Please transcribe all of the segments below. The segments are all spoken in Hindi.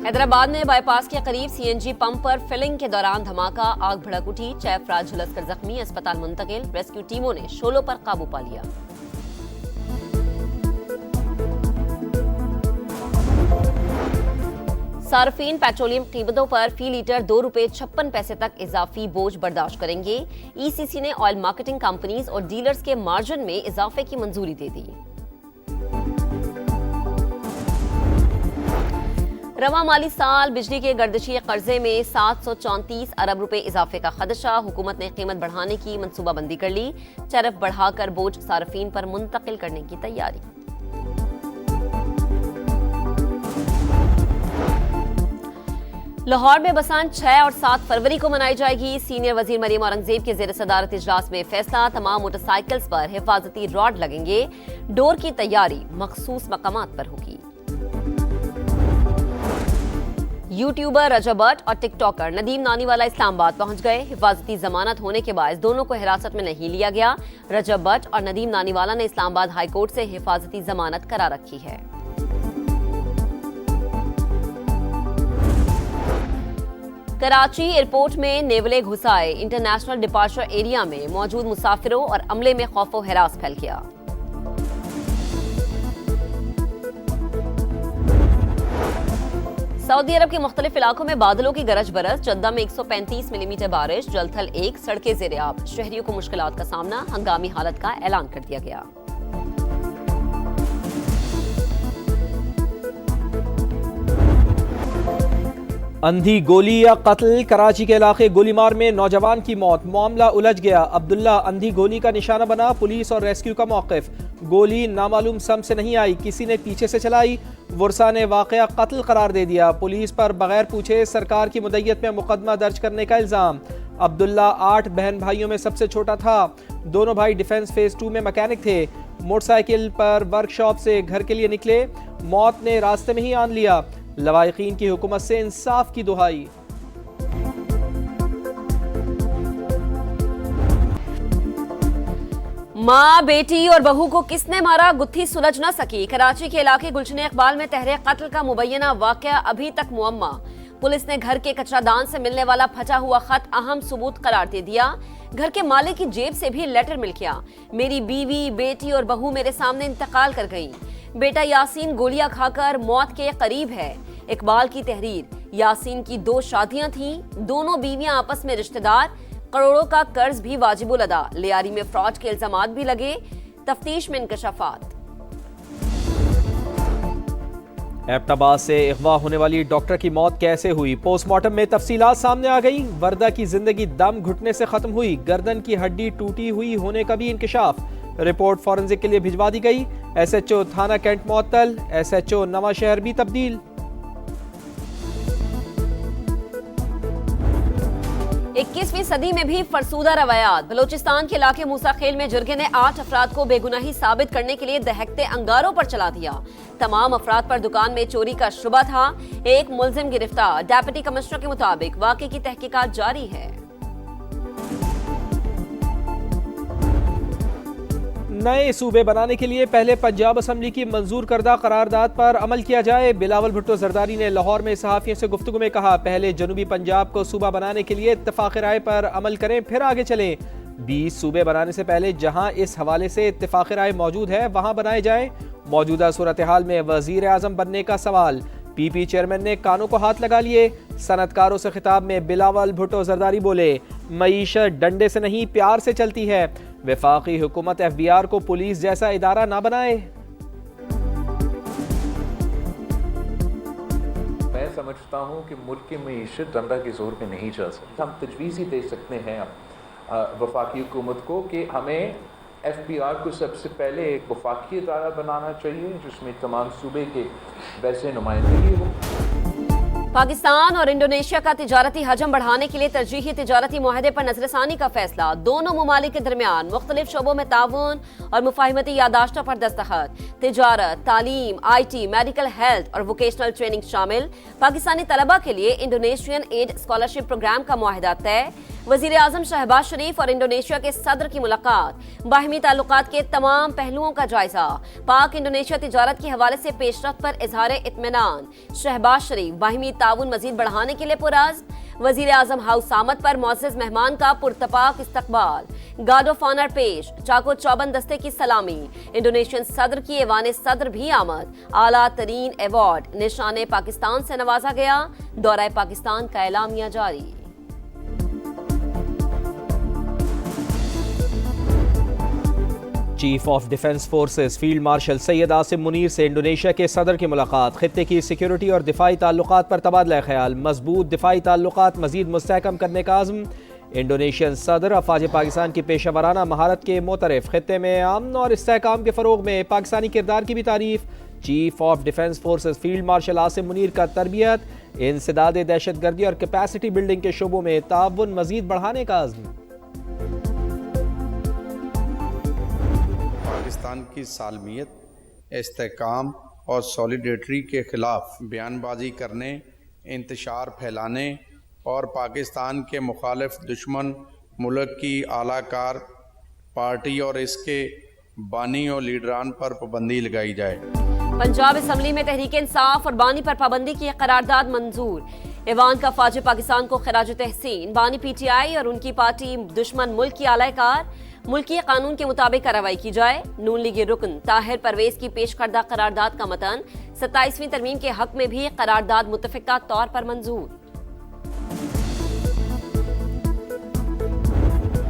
हैदराबाद में बाईपास के करीब सीएनजी पंप पर फिलिंग के दौरान धमाका, आग भड़क उठी। 6 अफराद झुलसकर जख्मी, अस्पताल मुंतकिल। रेस्क्यू टीमों ने शोलों पर काबू पा लिया। सार्फिन पेट्रोलियम कीमतों पर फी लीटर ₹2.56 तक इजाफी बोझ बर्दाश्त करेंगे। ईसीसी ने ऑयल मार्केटिंग कंपनीज और डीलर्स के मार्जिन में इजाफे की मंजूरी दे दी। रवा माली साल बिजली के गर्दिशी कर्जे में 734 अरब रुपए इजाफे का खदशा। हुकूमत ने कीमत बढ़ाने की मनसूबाबंदी कर ली। टैरिफ बढ़ाकर बोझ सार्फिन पर मुंतकिल करने की तैयारी। लाहौर में बसान 6 और 7 फरवरी को मनाई जाएगी। सीनियर वजीर मरीम औरंगजेब के जेर सदारत इजलास में फैसला। तमाम मोटरसाइकिल्स पर हिफाजती रॉड लगेंगे। डोर की तैयारी मखसूस मकामात पर होगी। यूट्यूबर रजब भट्ट और टिकटॉकर नदीम नानीवाला इस्लामाबाद पहुंच गए। हिफाजती जमानत होने के बाद दोनों को हिरासत में नहीं लिया गया। रजब भट्ट और नदीम नानीवाला ने इस्लामाबाद हाई कोर्ट से हिफाजती जमानत करा रखी है। कराची एयरपोर्ट में नेवले घुसाए। इंटरनेशनल डिपार्चर एरिया में मौजूद मुसाफिरों और अमले में खौफ व हिरास फैल गया। सऊदी अरब के मुख्तलिफ इलाकों में बादलों की गरज बरस। जद्दा में 135 मिलीमीटर बारिश। जलथल 1, सड़कें ज़ेरे आब। शहरियों को मुश्किलात का सामना। हंगामी हालत का ऐलान कर दिया गया। अंधी गोली या कत्ल। कराची के इलाके गोलीमार में नौजवान की मौत। मामला उलझ गया। अब्दुल्ला अंधी गोली का निशाना बना। पुलिस और रेस्क्यू का मौक़िफ़। गोली नामालूम सम से नहीं आई, किसी ने पीछे से चलाई। वर्सा ने वाक़या कत्ल करार दे दिया। पुलिस पर बगैर पूछे सरकार की मुद्दत में मुकदमा दर्ज करने का इल्ज़ाम। अब्दुल्ला 8 बहन भाइयों में सबसे छोटा था। दोनों भाई डिफेंस फेज 2 में मैकेनिक थे। मोटरसाइकिल पर वर्कशॉप से घर के लिए निकले। मौत ने रास्ते में ही आन लिया। लवाहिकीन की हुकूमत से इंसाफ की दुहाई। माँ, बेटी और बहू को किसने मारा, गुत्थी सुलझ न सकी। कराची के इलाके गुलशन इकबाल में तहरीर कत्ल का मुबैना वाकया अभी तक मुअम्मा। पुलिस ने घर के कचरादान से मिलने वाला फटा हुआ खत अहम सबूत करार दे दिया। घर के मालिक की जेब से भी लेटर मिल गया। मेरी बीवी, बेटी और बहू मेरे सामने इंतकाल कर गई। बेटा यासीन गोलियां खाकर मौत के करीब है। इकबाल की तहरीर। यासीन की 2 शादियां थीं। दोनों बीवियां आपस में रिश्तेदार। करोड़ों का कर्ज भी वाजिबुल अदा। लियारी में फ्रॉड के इल्जामात भी लगे। तफ्तीश में इंकशाफात। एबटाबाद से अगवा होने वाली डॉक्टर की मौत कैसे हुई, पोस्टमार्टम में तफसीलात सामने आ गई। वर्दा की जिंदगी दम घुटने से खत्म हुई। गर्दन की हड्डी टूटी हुई होने का भी इंकशाफ। रिपोर्ट फॉरेंसिक के लिए भिजवा दी गई। SHO थाना कैंट मुअत्तल। SHO नवा शहर भी तब्दील। 21वीं सदी में भी फरसूदा रवायात। बलोचिस्तान के इलाके मूसा खेल में जुर्गे ने 8 अफराद को बेगुनाही साबित करने के लिए दहकते अंगारों पर चला दिया। तमाम अफराद पर दुकान में चोरी का शुबा था। एक मुलजिम गिरफ्तार। डेप्यूटी कमिश्नर के मुताबिक वाकई की तहकीकात जारी है। नए सूबे बनाने के लिए पहले पंजाब असम्बली की मंजूर करदा करारदाद पर अमल किया जाए। बिलावल भुट्टो जरदारी ने लाहौर में सहाफियों से गुफ्तगू में कहा, पहले जनूबी पंजाब को सूबा बनाने के लिए इत्तेफाक राय पर अमल करें, फिर आगे चलें। 20 सूबे बनाने से पहले जहां इस हवाले से इत्तेफाक राय मौजूद है वहां बनाए जाएं। मौजूदा सूरत हाल में वजीर आजम बनने का सवाल। PP चेयरमैन ने कानों को हाथ लगा लिए। सनतकारों से खिताब में बिलावल भुट्टो जरदारी बोले, मईशत डंडे से नहीं प्यार से चलती है। वफाकी हुकूमत FBR को पुलिस जैसा इदारा ना बनाए। मैं समझता हूँ कि मुल्क की मईशत डंडा के जोर पे नहीं चल सकती। हम तजवीज़ ही दे सकते हैं वफाकी हुकूमत को कि हमें FBR को सबसे पहले एक वफाकी इदारा बनाना चाहिए जिसमें तमाम सूबे के वैसे नुमाइंदगी हो। पाकिस्तान और इंडोनेशिया का तिजारती हजम बढ़ाने के लिए तरजीही तिजारती मुआहदे पर नजरसानी का फैसला। दोनों ममालिक के दरमियान मुख्तलिफ शोबों में ताउन और मुफाहिमती यादाश्तों पर दस्तखत। तिजारत, तालीम, IT, मेडिकल हेल्थ और वोकेशनल ट्रेनिंग शामिल। पाकिस्तानी तलबा के लिए इंडोनेशियन एड स्कॉलरशिप प्रोग्राम का मुआहदा तय। वजीर आजम शहबाज शरीफ और इंडोनेशिया के सदर की मुलाकात, बाहमी ताल्लुकात के तमाम पहलुओं का जायजा, पाक इंडोनेशिया तिजारत के हवाले से पेशरफ्त पर इजहार इत्मीनान। शहबाज शरीफ बाहमी ताउन मजीद बढ़ाने के लिए पुरअज़्म। वजीर आजम हाउस आमद पर मुअज़्ज़ज़ मेहमान का पुरतपाक इस्तकबाल, गार्ड ऑफ ऑनर पेश, चाको चौबंद दस्ते की सलामी। इंडोनेशियन सदर की ऐवान सदर भी आमद, आला तरीन एवॉर्ड निशाने पाकिस्तान से नवाजा गया। दौरा पाकिस्तान का एलामिया जारी। Chief of defence forces field marshal Syed Asim Munir से इंडोनेशिया के सदर की मुलाकात, खित्ते की सिक्योरिटी और दिफाई ताल्लुकात पर तबादला ख्याल, मजबूत दिफाई ताल्लुकात मजीद मुस्तहकम करने का आज़म। इंडोनेशियन सदर अफवाज पाकिस्तान की पेशा महारत के मोतरफ, खित्ते में अमन और इस्तेहकाम के फ़रोग में पाकिस्तानी किरदार की भी तारीफ। Chief of defence forces field marshal Asim Munir का तरबियत, इंसदाद दहशत गर्दी और कैपेसिटी बिल्डिंग के शोबों में ताउन मजीद बढ़ाने का आज़म। पाकिस्तान की सालमियत, इस्तेहकाम और सॉलिडेरिटी के ख़िलाफ़ बयानबाजी करने, इंतशार फैलाने और पाकिस्तान के मुखालिफ दुश्मन मुल्क की आलाकार पार्टी और इसके बानी और लीडरान पर पाबंदी लगाई जाए। पंजाब असम्बली में तहरीक इंसाफ और बानी पर पाबंदी की करारदाद मंजूर। ऐवान का फ़ौज पाकिस्तान को खराज तहसीन। बानी PTI और उनकी पार्टी दुश्मन मुल्क की आलाकार, मुल्की कानून के मुताबिक कार्रवाई की जाए। नून लीगी रुकन ताहिर परवेज की पेश करदा करारदाद का मतन 27वीं तरमीम के हक में भी करारदाद मुतफ़िका तौर पर मंजूर।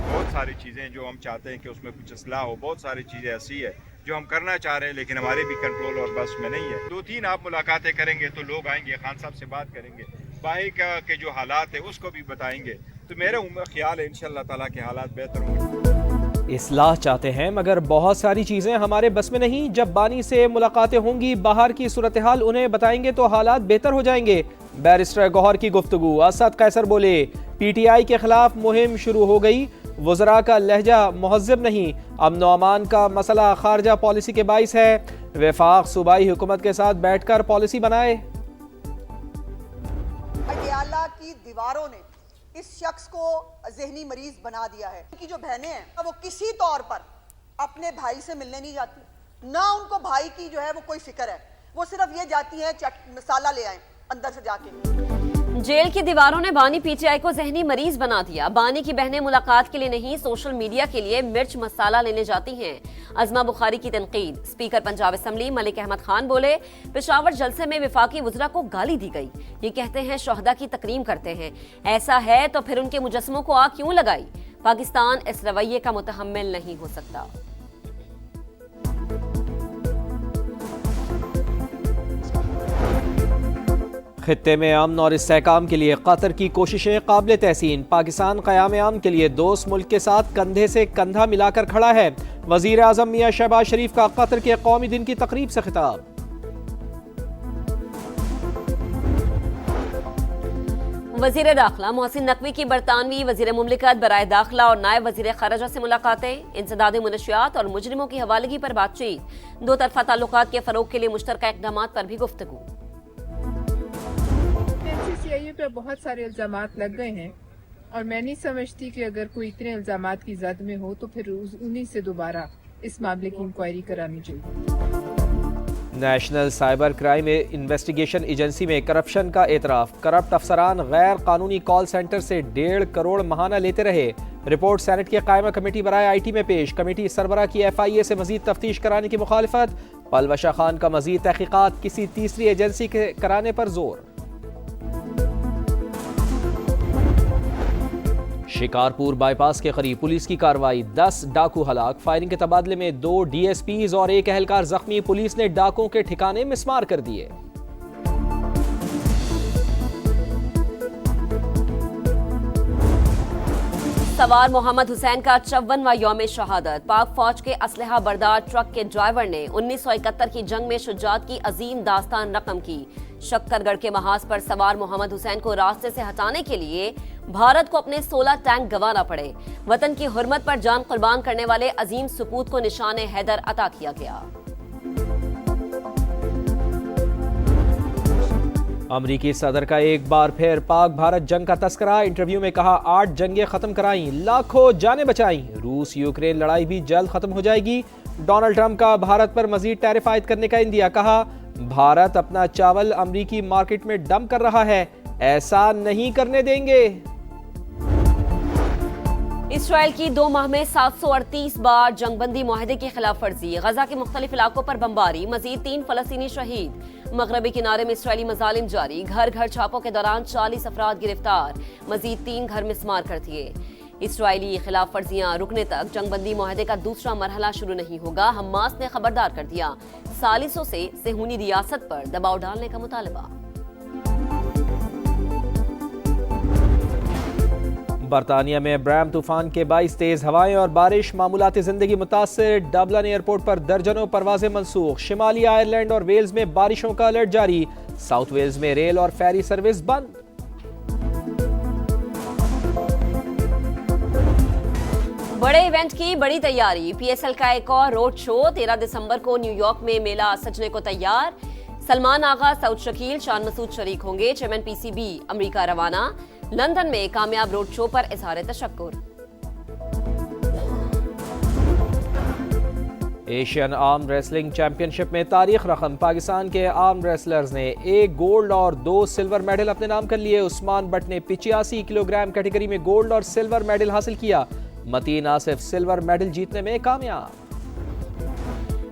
बहुत सारी चीज़ें जो हम चाहते हैं कि उसमें कुछ असलाह हो, बहुत सारी चीज़ें ऐसी है जो हम करना चाह रहे हैं लेकिन हमारे भी कंट्रोल और बस में नहीं है। 2-3 आप मुलाकातें करेंगे तो लोग आएंगे, खान साहब से बात करेंगे, बाही का के जो हालात है उसको भी बताएंगे। तो मेरा ख्याल है इंशाअल्लाह ताला के हालात बेहतर होंगे। इस्लाह चाहते हैं मगर बहुत सारी चीज़ें हमारे बस में नहीं। जब बानी से मुलाकातें होंगी, बाहर की सूरत हाल उन्हें बताएंगे तो हालात बेहतर हो जाएंगे। बैरिस्टर गौहर की गुफ्तगू। असद कैसर बोले, PTI के खिलाफ मुहिम शुरू हो गई, वज़रा का लहजा महज़्ज़ब नहीं, अमन व अमान का मसला खारजा पॉलिसी के बाइस है। वफाक सूबाई हुकूमत के साथ बैठकर पॉलिसी बनाए। अडयाला की दीवारों ने इस शख्स को ज़हनी मरीज बना दिया है। उनकी जो बहनें हैं वो किसी तौर पर अपने भाई से मिलने नहीं जाती, ना उनको भाई की जो है वो कोई फिक्र है, वो सिर्फ ये जाती है मसाला ले आए अंदर से जाके। जेल की दीवारों ने बानी PTI को ज़हनी मरीज बना दिया। बानी की बहनें मुलाकात के लिए नहीं, सोशल मीडिया के लिए मिर्च मसाला लेने जाती हैं। अज़मा बुखारी की तनकीद। स्पीकर पंजाब असम्बली मलिक अहमद खान बोले, पेशावर जलसे में वफाकी वज़रा को गाली दी गई। ये कहते हैं शोहदा की तकरीम करते हैं, ऐसा है तो फिर उनके मुजस्समों को आग क्यों लगाई? पाकिस्तान इस रवैये का मुतहम्मिल नहीं हो सकता। खित्ते में अमन और इस्तेहकाम के लिए कतर की कोशिशें काबिल तहसीन। पाकिस्तान क़याम अमन के लिए दोस्त मुल्क के साथ कंधे से कंधा मिलाकर खड़ा है। वज़ीर आज़म मियां शहबाज शरीफ का कतर के कौमी दिन की तकरीब से खिताब। वज़ीर दाखिला मोहसिन नकवी की बरतानवी वज़ीर मुमलिकत बराए दाखिला और नायब वज़ीर ख़ारिजा से मुलाकातें। इंसदाद मुनशियात और मुजरिमों की हवालगी पर बातचीत। दो तरफ़ा ताल्लुकात के फ़रोग़ के लिए मुश्तरका इक़दामात पर भी गुफ्तगू। NCCIU पे बहुत सारे इल्ज़ामात लग गए हैं और मैं नहीं समझती कि अगर कोई इतने इल्ज़ामात की ज़द में हो तो फिर उन्हीं से दोबारा इस मामले की इंक्वायरी करानी चाहिए। National cyber crime investigation agency में करप्शन का एतराफ़। करप्ट अफसरान गैर कानूनी कॉल सेंटर से 1.5 करोड़ महाना लेते रहे। रिपोर्ट सेनेट के कायमा कमेटी बराए IT में पेश। कमेटी सरबरा की FIA से मजीद तफ्तीश कराने की मुखालिफत। पलवशा खान का मजीद तहकीकात किसी तीसरी एजेंसी के कराने पर जोर। शिकारपुर बाईपास के करीब पुलिस की कार्रवाई, 10 डाकू हलाक। फायरिंग के तबादले में 2 DSPs और 1 एहलकार जख्मी। पुलिस ने डाकुओं के ठिकाने मिसमार कर दिए। सवार मोहम्मद हुसैन का 54वां यौम शहादत। पाक फौज के असलहा बरदार ट्रक के ड्राइवर ने 1971 की जंग में शुजात की अजीम दास्तान रकम की। शक्करगढ़ के महाज पर सवार मोहम्मद हुसैन को रास्ते से हटाने के लिए भारत को अपने 16 टैंक गंवाना पड़े। वतन की हुर्मत पर जान कुर्बान करने वाले अजीम सपूत को निशान हैदर अता किया गया। अमरीकी सदर का एक बार फिर पाक भारत जंग का तस्करा। इंटरव्यू में कहा 8 जंगें खत्म कराई, लाखों जानें बचाई। रूस यूक्रेन लड़ाई भी जल्द खत्म हो जाएगी। डोनाल्ड ट्रंप का भारत पर मजीद टैरिफ आयद करने का इंदिया। कहा भारत अपना चावल अमरीकी मार्केट में डंप कर रहा है, ऐसा नहीं करने देंगे। इसराइल की 2 माह में 738 बार जंगबंदी मुआहदे की खिलाफ वर्जी। गजा के मुख्तलिफ इलाकों पर बमबारी, मजीद 3 फलस्तीनी शहीद। मगरबी किनारे में इसराइली मजालिम जारी। घर घर छापों के दौरान 40 अफराद गिरफ्तार, मजीद 3 घर मिस्मार कर दिए। इसराइली खिलाफ वर्जियां रुकने तक जंगबंदी मुआहदे का दूसरा मरहला शुरू नहीं होगा। हमास ने खबरदार कर दिया, सालिसों से सेहूनी रियासत पर दबाव डालने का मुतालबा। बरतानिया में ब्रैम तूफान के 22 तेज हवाएं और बारिश, मामूलाती जिंदगी मुतासर। डबलिन एयरपोर्ट पर दर्जनों परवाजें मनसूख। शिमाली आयरलैंड और वेल्स में बारिशों का अलर्ट जारी। साउथ वेल्स में रेल और फेरी सर्विस बंद। बड़े इवेंट की बड़ी तैयारी। PSL का एक और रोड शो 13 दिसंबर को न्यूयॉर्क में मेला सजने को तैयार। सलमान आगा, सऊद शकील, शान मसूद शरीक होंगे। चेयरमैन PCB अमेरिका रवाना। लंदन में कामयाब रोड शो पर इजहार तशक्कुर। एशियन आर्म रेसलिंग चैंपियनशिप में तारीख रकम। पाकिस्तान के आर्म रेसलर्स ने 1 गोल्ड और 2 सिल्वर मेडल अपने नाम कर लिए। उस्मान बट ने 85 किलोग्राम कैटेगरी में गोल्ड और सिल्वर मेडल हासिल किया। मतीन आसिफ सिल्वर मेडल जीतने में कामयाब।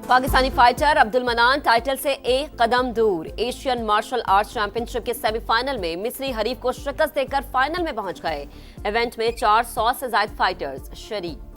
पाकिस्तानी फाइटर अब्दुल मनान टाइटल से एक कदम दूर। एशियन मार्शल आर्ट्स चैंपियनशिप के सेमीफाइनल में मिस्री हरीफ को शिकस्त देकर फाइनल में पहुंच गए। इवेंट में 400 से ज्यादा फाइटर्स शरीक।